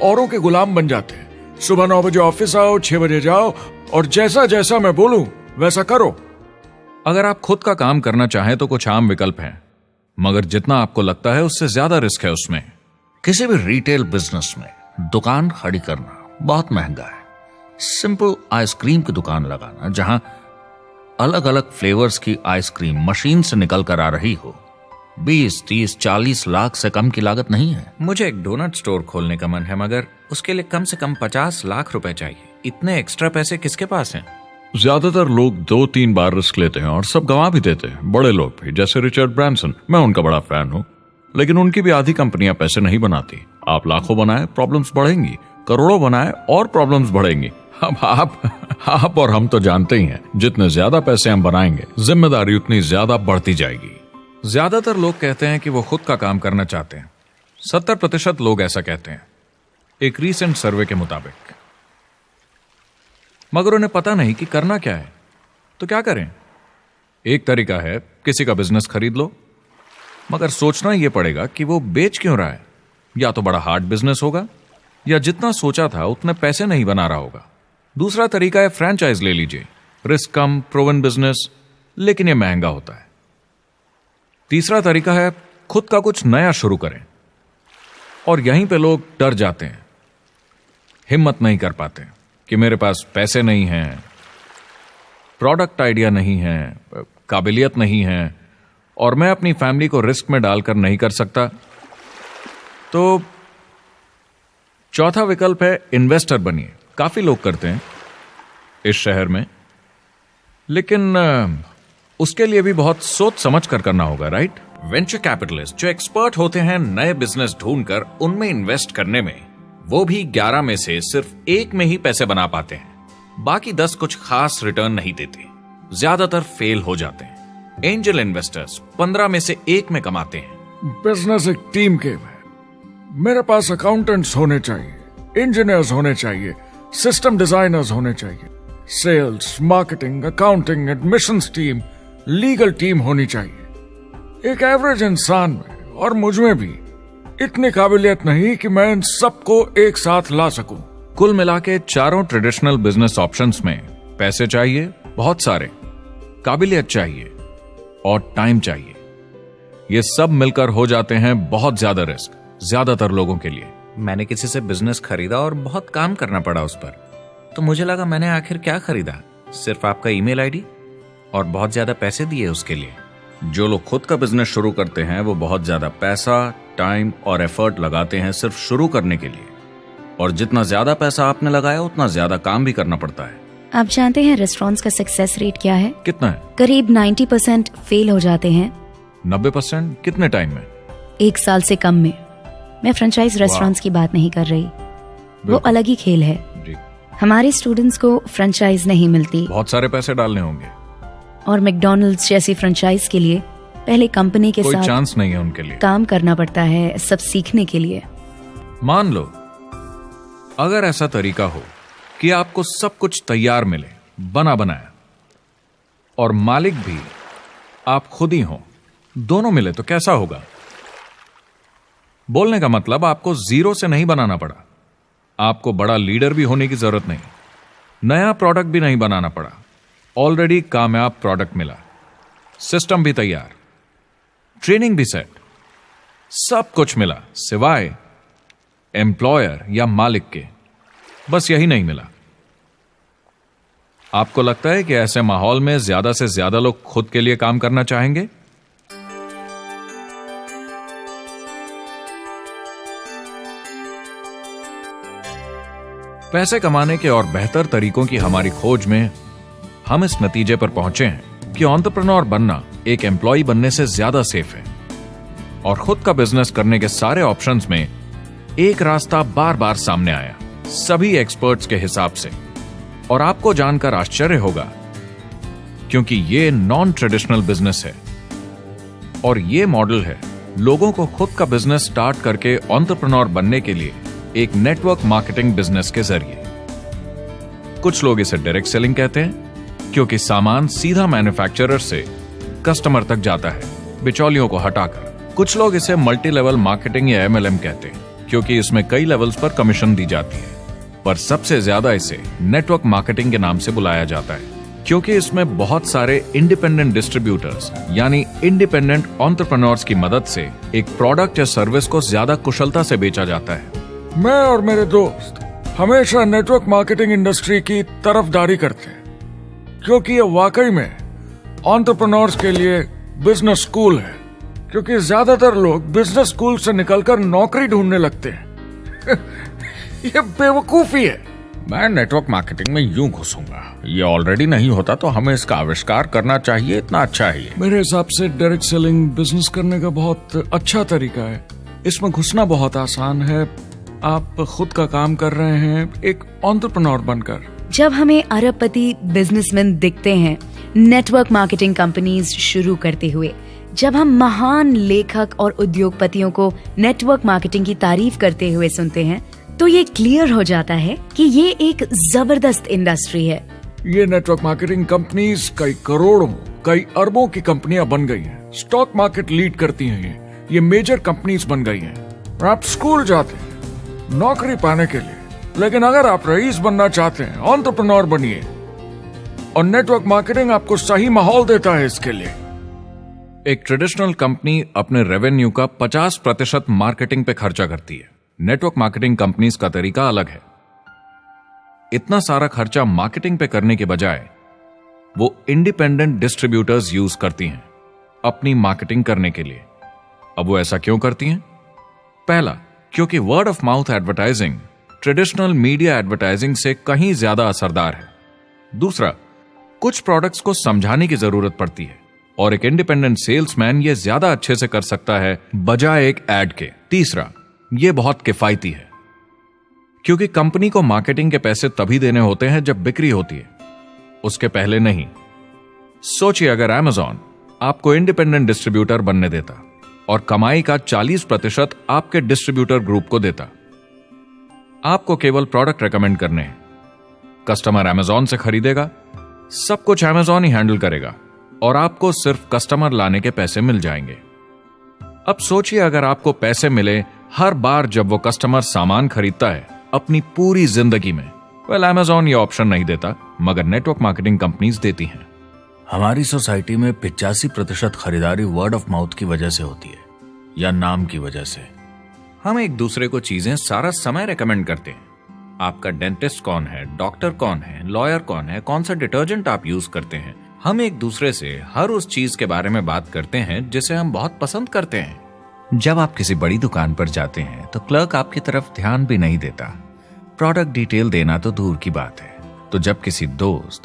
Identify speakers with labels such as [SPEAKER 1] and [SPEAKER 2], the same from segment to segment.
[SPEAKER 1] औरों के गुलाम बन जाते हैं। सुबह 9 बजे ऑफिस आओ, 6 बजे जाओ और जैसा जैसा मैं बोलूं वैसा करो।
[SPEAKER 2] अगर आप खुद का काम करना चाहें तो कुछ आम विकल्प हैं, मगर जितना आपको लगता है उससे ज्यादा रिस्क है उसमें।
[SPEAKER 3] किसी भी रिटेल बिजनेस में दुकान खड़ी करना बहुत महंगा है। सिंपल आइसक्रीम की दुकान लगाना जहां अलग अलग फ्लेवर्स की आइसक्रीम मशीन से निकल कर आ रही हो, 20, 30, 40 लाख से कम की लागत नहीं है।
[SPEAKER 2] मुझे एक डोनट स्टोर खोलने का मन है, मगर उसके लिए कम से कम 50 लाख रुपए चाहिए। इतने एक्स्ट्रा पैसे किसके पास हैं?
[SPEAKER 1] ज्यादातर लोग 2-3 बार रिस्क लेते हैं और सब गंवा भी देते हैं। बड़े लोग भी, जैसे रिचर्ड ब्रांसन, मैं उनका बड़ा फैन हूं, लेकिन उनकी भी आधी कंपनियां पैसे नहीं बनाती। आप लाखों बनाए, प्रॉब्लम्स बढ़ेंगी, करोड़ों बनाए और प्रॉब्लम्स बढ़ेंगी। अब आप और हम तो जानते ही हैं, जितने ज्यादा पैसे हम बनाएंगे जिम्मेदारी उतनी ज्यादा बढ़ती जाएगी।
[SPEAKER 2] ज्यादातर लोग कहते हैं कि वो खुद का काम करना चाहते हैं। 70% लोग ऐसा कहते हैं, एक रीसेंट सर्वे के मुताबिक। मगर उन्हें पता नहीं कि करना क्या है। तो क्या करें? एक तरीका है किसी का बिजनेस खरीद लो, मगर सोचना यह पड़ेगा कि वो बेच क्यों रहा है। या तो बड़ा हार्ड बिजनेस होगा, या जितना सोचा था उतने पैसे नहीं बना रहा होगा। दूसरा तरीका है फ्रेंचाइज ले लीजिए, रिस्क कम, प्रूवन बिजनेस, लेकिन यह महंगा होता है। तीसरा तरीका है खुद का कुछ नया शुरू करें, और यहीं पे लोग डर जाते हैं, हिम्मत नहीं कर पाते कि मेरे पास पैसे नहीं हैं, प्रोडक्ट आइडिया नहीं है, काबिलियत नहीं है, और मैं अपनी फैमिली को रिस्क में डालकर नहीं कर सकता। तो चौथा विकल्प है इन्वेस्टर बनिए। काफी लोग करते हैं इस शहर में, लेकिन उसके लिए भी बहुत सोच समझ कर करना होगा, राइट? वेंचर कैपिटलिस्ट जो एक्सपर्ट होते हैं नए बिजनेस ढूंढकर उनमें इन्वेस्ट करने में, वो भी 11 में से सिर्फ 1 में ही पैसे बना पाते हैं। बाकी 10 कुछ खास रिटर्न नहीं देते, ज्यादातर फेल हो जाते हैं। एंजल इन्वेस्टर्स 15 में से 1 में कमाते हैं।
[SPEAKER 1] बिजनेस एक टीम गेम है। मेरे पास अकाउंटेंट्स होने चाहिए, इंजीनियर्स होने चाहिए, सिस्टम डिजाइनर्स होने चाहिए, sales, marketing, accounting, admissions team, legal team होनी चाहिए। एक एवरेज इंसान में और मुझ में भी इतनी काबिलियत नहीं कि मैं इन सबको एक साथ ला सकूं।
[SPEAKER 2] कुल मिला के चारों ट्रेडिशनल बिजनेस ऑप्शंस में पैसे चाहिए बहुत सारे, काबिलियत चाहिए और टाइम चाहिए। ये सब मिलकर हो जाते हैं बहुत ज्यादा रिस्क ज्यादातर लोगों के लिए। मैंने किसी से बिजनेस खरीदा और बहुत काम करना पड़ा उस पर, तो मुझे लगा मैंने आखिर क्या खरीदा, सिर्फ आपका ईमेल आईडी, और बहुत ज्यादा पैसे दिए उसके लिए।
[SPEAKER 3] जो लोग खुद का बिजनेस शुरू करते हैं वो बहुत ज्यादा पैसा, टाइम और एफर्ट लगाते हैं सिर्फ शुरू करने के लिए, और जितना ज्यादा पैसा आपने लगाया उतना ज्यादा काम भी करना पड़ता है।
[SPEAKER 4] आप जानते हैं रेस्टोरेंट्स का सक्सेस रेट क्या है?
[SPEAKER 2] कितना है?
[SPEAKER 4] करीब 90% फेल हो जाते हैं।
[SPEAKER 2] 90% कितने टाइम में?
[SPEAKER 4] 1 साल से कम में। मैं फ्रेंचाइज रेस्टोरेंट्स की बात नहीं कर रही, वो अलग ही खेल है
[SPEAKER 2] जी।
[SPEAKER 4] हमारे स्टूडेंट्स को फ्रेंचाइज नहीं मिलती,
[SPEAKER 2] बहुत सारे पैसे डालने होंगे,
[SPEAKER 4] और मैकडॉनल्ड्स जैसी फ्रेंचाइज के लिए पहले कंपनी के
[SPEAKER 2] कोई
[SPEAKER 4] साथ
[SPEAKER 2] चांस नहीं है उनके लिए।
[SPEAKER 4] काम करना पड़ता है सब सीखने के लिए।
[SPEAKER 2] मान लो अगर ऐसा तरीका हो कि आपको सब कुछ तैयार मिले, बना बनाया, और मालिक भी आप खुद ही हो, दोनों मिले, तो कैसा होगा? बोलने का मतलब आपको जीरो से नहीं बनाना पड़ा, आपको बड़ा लीडर भी होने की जरूरत नहीं, नया प्रोडक्ट भी नहीं बनाना पड़ा, ऑलरेडी कामयाब प्रोडक्ट मिला, सिस्टम भी तैयार, ट्रेनिंग भी सेट, सब कुछ मिला सिवाय एम्प्लॉयर या मालिक के। बस यही नहीं मिला। आपको लगता है कि ऐसे माहौल में ज्यादा से ज्यादा लोग खुद के लिए काम करना चाहेंगे? पैसे कमाने के और बेहतर तरीकों की हमारी खोज में हम इस नतीजे पर पहुंचे हैं कि एंटरप्रेन्योर बनना एक एम्प्लॉय बनने से ज्यादा सेफ है, और खुद का बिजनेस करने के सारे ऑप्शंस में एक रास्ता बार बार सामने आया सभी एक्सपर्ट्स के हिसाब से। और आपको जानकर आश्चर्य होगा, क्योंकि ये नॉन ट्रेडिशनल बिजनेस है, और ये मॉडल है लोगों को खुद का बिजनेस स्टार्ट करके एंटरप्रेन्योर बनने के लिए एक नेटवर्क मार्केटिंग बिजनेस के जरिए। कुछ लोग इसे डायरेक्ट सेलिंग कहते हैं, क्योंकि सामान सीधा मैन्युफैक्चरर से कस्टमर तक जाता है बिचौलियों को हटाकर। कुछ लोग इसे मल्टी लेवल मार्केटिंग या MLM कहते हैं, क्योंकि इसमें कई लेवल्स पर कमीशन दी जाती है, पर सबसे ज्यादा इसे नेटवर्क मार्केटिंग के नाम से बुलाया जाता है, क्योंकि इसमें बहुत सारे इंडिपेंडेंट डिस्ट्रीब्यूटर्स यानी इंडिपेंडेंट एंटरप्रेन्योर्स की मदद से एक प्रोडक्ट या सर्विस को ज्यादा कुशलता से बेचा जाता है।
[SPEAKER 1] मैं और मेरे दोस्त हमेशा नेटवर्क मार्केटिंग इंडस्ट्री की तरफदारी करते हैं, क्योंकि ये वाकई में एंटरप्रेन्योर्स के लिए बिजनेस स्कूल है, क्योंकि ज्यादातर लोग बिजनेस स्कूल से निकलकर नौकरी ढूंढने लगते हैं। ये बेवकूफी है।
[SPEAKER 3] मैं नेटवर्क मार्केटिंग में यूं घुसूंगा, ये ऑलरेडी नहीं होता तो हमें इसका आविष्कार करना चाहिए, इतना अच्छा है ये।
[SPEAKER 1] मेरे हिसाब से डायरेक्ट सेलिंग बिजनेस करने का बहुत अच्छा तरीका है। इसमें घुसना बहुत आसान है। आप खुद का काम कर रहे हैं एक एंटरप्रेन्योर बनकर।
[SPEAKER 4] जब हमें अरबपति बिजनेसमैन दिखते हैं नेटवर्क मार्केटिंग कंपनीज शुरू करते हुए, जब हम महान लेखक और उद्योगपतियों को नेटवर्क मार्केटिंग की तारीफ करते हुए सुनते हैं, तो ये क्लियर हो जाता है कि ये एक जबरदस्त इंडस्ट्री है।
[SPEAKER 1] ये नेटवर्क मार्केटिंग कंपनीज कई करोड़ों, कई अरबों की कंपनियां बन गई हैं। स्टॉक मार्केट लीड करती हैं। ये मेजर कंपनीज बन गई हैं। और आप स्कूल जाते हैं नौकरी पाने के लिए, लेकिन अगर आप रईस बनना चाहते हैं, एंटरप्रेन्योर बनिए, और नेटवर्क मार्केटिंग आपको सही माहौल देता है इसके लिए।
[SPEAKER 2] एक ट्रेडिशनल कंपनी अपने रेवेन्यू का 50% मार्केटिंग पे खर्चा करती है। नेटवर्क मार्केटिंग कंपनीज का तरीका अलग है। इतना सारा खर्चा मार्केटिंग पे करने के बजाय वो इंडिपेंडेंट डिस्ट्रीब्यूटर्स यूज करती हैं अपनी मार्केटिंग करने के लिए। अब वो ऐसा क्यों करती हैं? पहला, क्योंकि word of mouth advertising traditional media advertising से कहीं ज्यादा असरदार है। दूसरा, कुछ प्रोडक्ट्स को समझाने की जरूरत पड़ती है और एक इंडिपेंडेंट सेल्समैन ये ज्यादा अच्छे से कर सकता है बजाय एक एड के। तीसरा, ये बहुत किफायती है, क्योंकि कंपनी को मार्केटिंग के पैसे तभी देने होते हैं जब बिक्री होती है, उसके पहले नहीं। सोचिए अगर Amazon आपको इंडिपेंडेंट डिस्ट्रीब्यूटर बनने देता और कमाई का 40% आपके डिस्ट्रीब्यूटर ग्रुप को देता। आपको केवल प्रोडक्ट रेकमेंड करने हैं, कस्टमर Amazon से खरीदेगा, सब कुछ Amazon ही हैंडल करेगा और आपको सिर्फ कस्टमर लाने के पैसे मिल जाएंगे। अब सोचिए अगर आपको पैसे मिले हर बार जब वो कस्टमर सामान खरीदता है अपनी पूरी जिंदगी में। वेल, Amazon ये ऑप्शन नहीं देता, मगर नेटवर्क मार्केटिंग कंपनीज देती हैं।
[SPEAKER 3] हमारी सोसाइटी में 85% खरीदारी वर्ड ऑफ माउथ की वजह से होती है या नाम की वजह से।
[SPEAKER 2] हम एक दूसरे को चीजें सारा समय रेकमेंड करते हैं। आपका डेंटिस्ट कौन है, डॉक्टर कौन है, लॉयर कौन है, कौन सा डिटर्जेंट आप यूज करते हैं। हम एक दूसरे से हर उस चीज के बारे में बात करते हैं जिसे हम बहुत पसंद करते हैं।
[SPEAKER 3] जब आप किसी बड़ी दुकान पर जाते हैं तो क्लर्क आपकी तरफ ध्यान भी नहीं देता, प्रोडक्ट डिटेल देना तो दूर की बात है। तो जब किसी दोस्त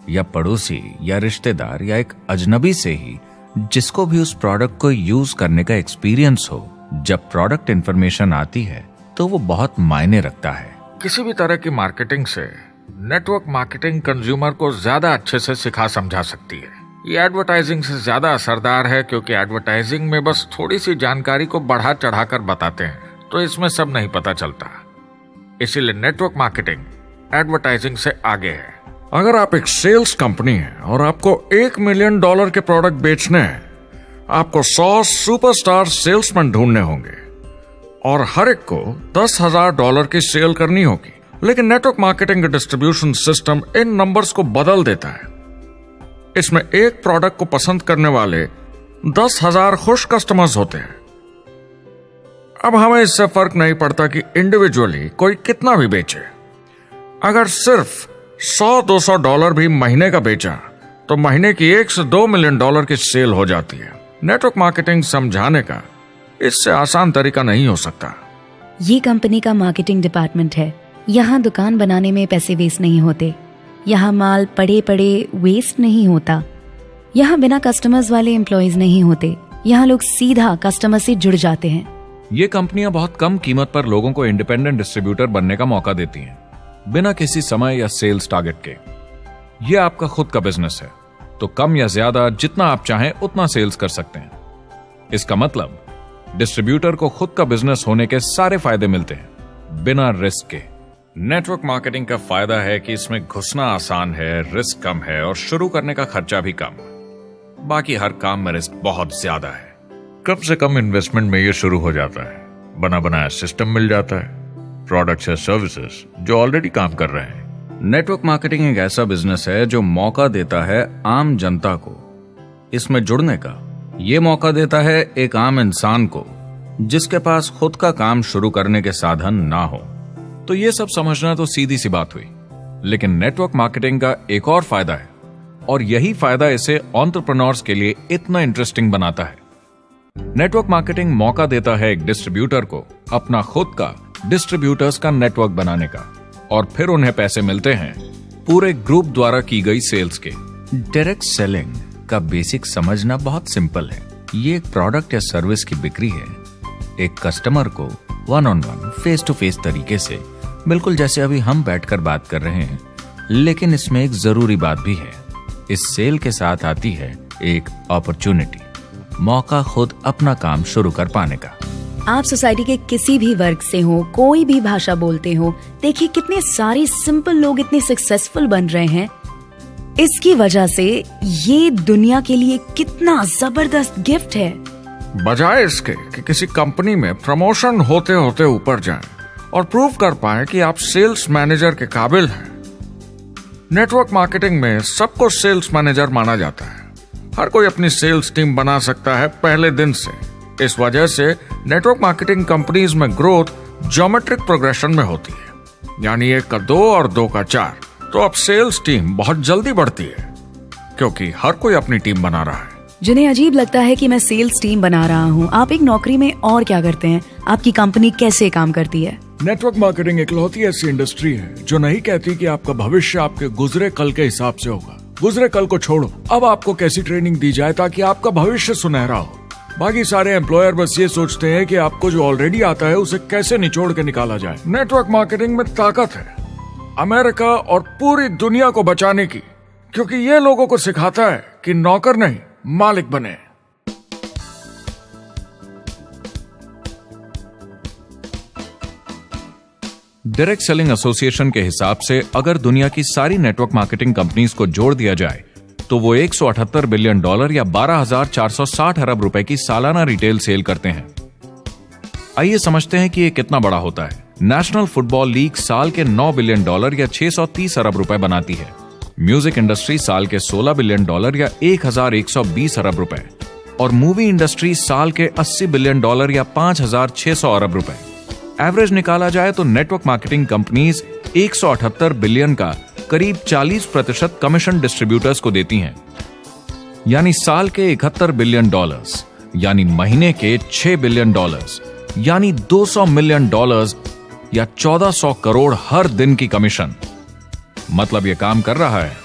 [SPEAKER 3] या पड़ोसी या रिश्तेदार या एक अजनबी से ही, जिसको भी उस प्रोडक्ट को यूज करने का एक्सपीरियंस हो, जब प्रोडक्ट इंफॉर्मेशन आती है तो वो बहुत मायने रखता है।
[SPEAKER 1] किसी भी तरह की मार्केटिंग से नेटवर्क मार्केटिंग कंज्यूमर को ज्यादा अच्छे से सिखा समझा सकती है। ये एडवर्टाइजिंग से ज्यादा असरदार है, क्योंकि एडवर्टाइजिंग में बस थोड़ी सी जानकारी को बढ़ा चढ़ाकर बताते हैं, तो इसमें सब नहीं पता चलता। इसीलिए नेटवर्क मार्केटिंग एडवर्टाइजिंग से आगे है। अगर आप एक सेल्स कंपनी है और आपको $1 मिलियन के प्रोडक्ट बेचने हैं, आपको 100 सुपरस्टार सेल्समैन ढूंढने होंगे और हर एक को $10,000 की सेल करनी होगी। लेकिन नेटवर्क मार्केटिंग का डिस्ट्रीब्यूशन सिस्टम इन नंबर्स को बदल देता है। इसमें एक प्रोडक्ट को पसंद करने वाले 10,000 खुश कस्टमर्स होते हैं। अब हमें इससे फर्क नहीं पड़ता कि इंडिविजुअली कोई कितना भी बेचे। अगर सिर्फ $100-200 भी महीने का बेचा तो महीने की $1 से $2 मिलियन की सेल हो जाती है। नेटवर्क मार्केटिंग समझाने का इससे आसान तरीका नहीं हो सकता।
[SPEAKER 4] ये कंपनी का मार्केटिंग डिपार्टमेंट है। यहाँ दुकान बनाने में पैसे वेस्ट नहीं होते, यहाँ माल पड़े पड़े वेस्ट नहीं होता, यहाँ बिना कस्टमर्स वाले एम्प्लॉयज नहीं होते, यहाँ लोग सीधा कस्टमर से जुड़ जाते हैं।
[SPEAKER 2] ये कंपनियां बहुत कम कीमत पर लोगों को इंडिपेंडेंट डिस्ट्रीब्यूटर बनने का मौका देती हैं, बिना किसी समय या सेल्स टारगेट के। ये आपका खुद का बिजनेस है, तो कम या ज्यादा जितना आप चाहें उतना सेल्स कर सकते हैं। इसका मतलब डिस्ट्रीब्यूटर को खुद का बिजनेस होने के सारे फायदे मिलते हैं, बिना रिस्क के। नेटवर्क मार्केटिंग का फायदा है कि इसमें घुसना आसान है, रिस्क कम है और शुरू करने का खर्चा भी कम। बाकी हर काम में रिस्क बहुत ज्यादा है। कम से कम इन्वेस्टमेंट में ये शुरू हो जाता है।
[SPEAKER 3] बना बनाया सिस्टम मिल जाता है, प्रोडक्ट्स या सर्विसेज जो ऑलरेडी काम कर रहे हैं।
[SPEAKER 2] नेटवर्क मार्केटिंग एक ऐसा बिजनेस है जो मौका देता है आम जनता को इसमें जुड़ने का। ये मौका देता है एक आम इंसान को जिसके पास खुद का काम शुरू करने के साधन ना हो। तो ये सब समझना तो सीधी सी बात हुई, लेकिन नेटवर्क मार्केटिंग का एक और फायदा है, और यही फायदा इसे एंटरप्रेन्योर्स के लिए इतना इंटरेस्टिंग बनाता है। नेटवर्क मार्केटिंग मौका देता है एक डिस्ट्रीब्यूटर को अपना खुद का डिस्ट्रीब्यूटर्स का नेटवर्क बनाने का, और फिर उन्हें पैसे मिलते हैं पूरे ग्रुप द्वारा की गई सेल्स के।
[SPEAKER 3] डायरेक्ट सेलिंग का बेसिक समझना बहुत सिंपल है। ये एक प्रोडक्ट या सर्विस की बिक्री है एक कस्टमर को one on one, face to face तरीके से, बिल्कुल जैसे अभी हम बैठकर बात कर रहे हैं। लेकिन इसमें एक जरूरी बात भी है, इस सेल के साथ आती है एक अपॉर्चुनिटी, मौका खुद अपना काम शुरू कर पाने का।
[SPEAKER 4] आप सोसाइटी के किसी भी वर्ग से हो, कोई भी भाषा बोलते हो, देखिए कितने सारे सिंपल लोग इतने सक्सेसफुल बन रहे हैं। इसकी वजह से ये दुनिया के लिए कितना जबरदस्त गिफ्ट है।
[SPEAKER 1] बजाय इसके कि किसी कंपनी में प्रमोशन होते होते ऊपर जाएं और प्रूव कर पाएं कि आप सेल्स मैनेजर के काबिल हैं, नेटवर्क मार्केटिंग में सबको सेल्स मैनेजर माना जाता है। हर कोई अपनी सेल्स टीम बना सकता है पहले दिन से। इस वजह से नेटवर्क मार्केटिंग कंपनीज में ग्रोथ ज्योमेट्रिक प्रोग्रेशन में होती है, यानी 1 का 2 और 2 का 4। तो अब सेल्स टीम बहुत जल्दी बढ़ती है क्योंकि हर कोई अपनी टीम बना रहा है।
[SPEAKER 4] जिन्हें अजीब लगता है कि मैं सेल्स टीम बना रहा हूँ, आप एक नौकरी में और क्या करते हैं? आपकी कंपनी कैसे काम करती है?
[SPEAKER 1] नेटवर्क मार्केटिंग इकलौती ऐसी इंडस्ट्री है जो नहीं कहती कि आपका भविष्य आपके गुजरे कल के हिसाब से होगा। गुजरे कल को छोड़ो, अब आपको कैसी ट्रेनिंग दी जाए ताकि आपका भविष्य सुनहरा हो। बाकी सारे एम्प्लॉयर बस ये सोचते हैं कि आपको जो ऑलरेडी आता है उसे कैसे निचोड़ के निकाला जाए। नेटवर्क मार्केटिंग में ताकत है अमेरिका और पूरी दुनिया को बचाने की, क्योंकि ये लोगों को सिखाता है कि नौकर नहीं मालिक बने।
[SPEAKER 2] डायरेक्ट सेलिंग एसोसिएशन के हिसाब से अगर दुनिया की सारी नेटवर्क मार्केटिंग कंपनीज को जोड़ दिया जाए तो वो $178 बिलियन या 12,460 अरब रुपए की सालाना रिटेल सेल करते हैं। आइए समझते हैं कि ये कितना बड़ा होता है। नेशनल फुटबॉल लीग साल के $9 बिलियन या 630 अरब रुपए बनाती है। म्यूजिक इंडस्ट्री साल के $16 बिलियन या 1,120 अरब रुपए, और मूवी इंडस्ट्री साल के $80 बिलियन या 5,600 अरब रुपए। एवरेज निकाला जाए तो नेटवर्क मार्केटिंग कंपनीज 178 बिलियन का करीब 40% कमीशन डिस्ट्रीब्यूटर्स को देती हैं, यानी साल के $71 बिलियन, यानी महीने के $6 बिलियन, यानी $200 मिलियन या 1400 करोड़ हर दिन की कमीशन। मतलब ये काम कर रहा है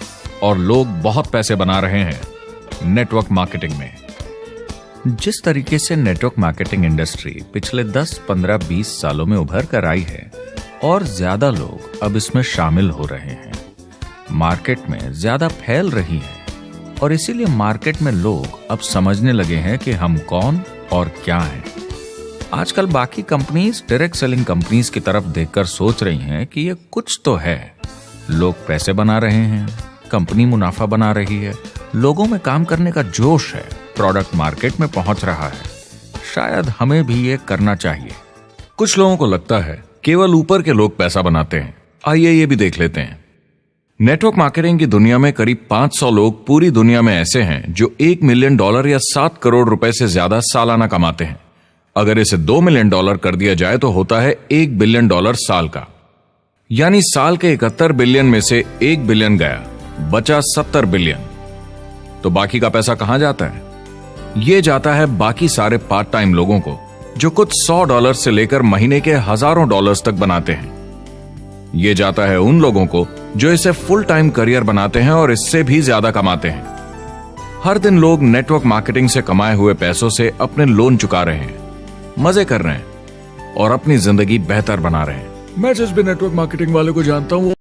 [SPEAKER 2] और लोग बहुत पैसे बना रहे हैं नेटवर्क मार्केटिंग में।
[SPEAKER 3] जिस तरीके से नेटवर्क मार्केटिंग इंडस्ट्री पिछले 10, 15, 20 सालों में उभर कर आई है और ज्यादा लोग अब इसमें शामिल हो रहे हैं, मार्केट में ज्यादा फैल रही है, और इसीलिए मार्केट में लोग अब समझने लगे हैं कि हम कौन और क्या हैं। आजकल बाकी कंपनीज डायरेक्ट सेलिंग कंपनीज की तरफ देखकर सोच रही हैं कि ये कुछ तो है। लोग पैसे बना रहे हैं, कंपनी मुनाफा बना रही है, लोगों में काम करने का जोश है, प्रोडक्ट मार्केट में पहुंच रहा है, शायद हमें भी ये करना चाहिए।
[SPEAKER 2] कुछ लोगों को लगता है केवल ऊपर के लोग पैसा बनाते हैं। आइए ये भी देख लेते हैं। नेटवर्क मार्केटिंग की दुनिया में करीब 500 लोग पूरी दुनिया में ऐसे हैं जो $1 मिलियन या 7 करोड़ रुपए से ज्यादा सालाना कमाते हैं। अगर इसे $2 मिलियन कर दिया जाए तो होता है $1 बिलियन साल का, यानी साल के 71 बिलियन में से 1 बिलियन गया, बचा 70 बिलियन। तो बाकी का पैसा कहां जाता है? ये जाता है बाकी सारे पार्ट टाइम लोगों को जो कुछ $100 से लेकर महीने के हजारों डॉलर्स तक बनाते हैं। ये जाता है उन लोगों को जो इसे फुल टाइम करियर बनाते हैं और इससे भी ज्यादा कमाते हैं। हर दिन लोग नेटवर्क मार्केटिंग से कमाए हुए पैसों से अपने लोन चुका रहे हैं, मजे कर रहे हैं और अपनी जिंदगी बेहतर बना रहे हैं।
[SPEAKER 1] मैं जिस भी नेटवर्क मार्केटिंग वाले को जानता हूँ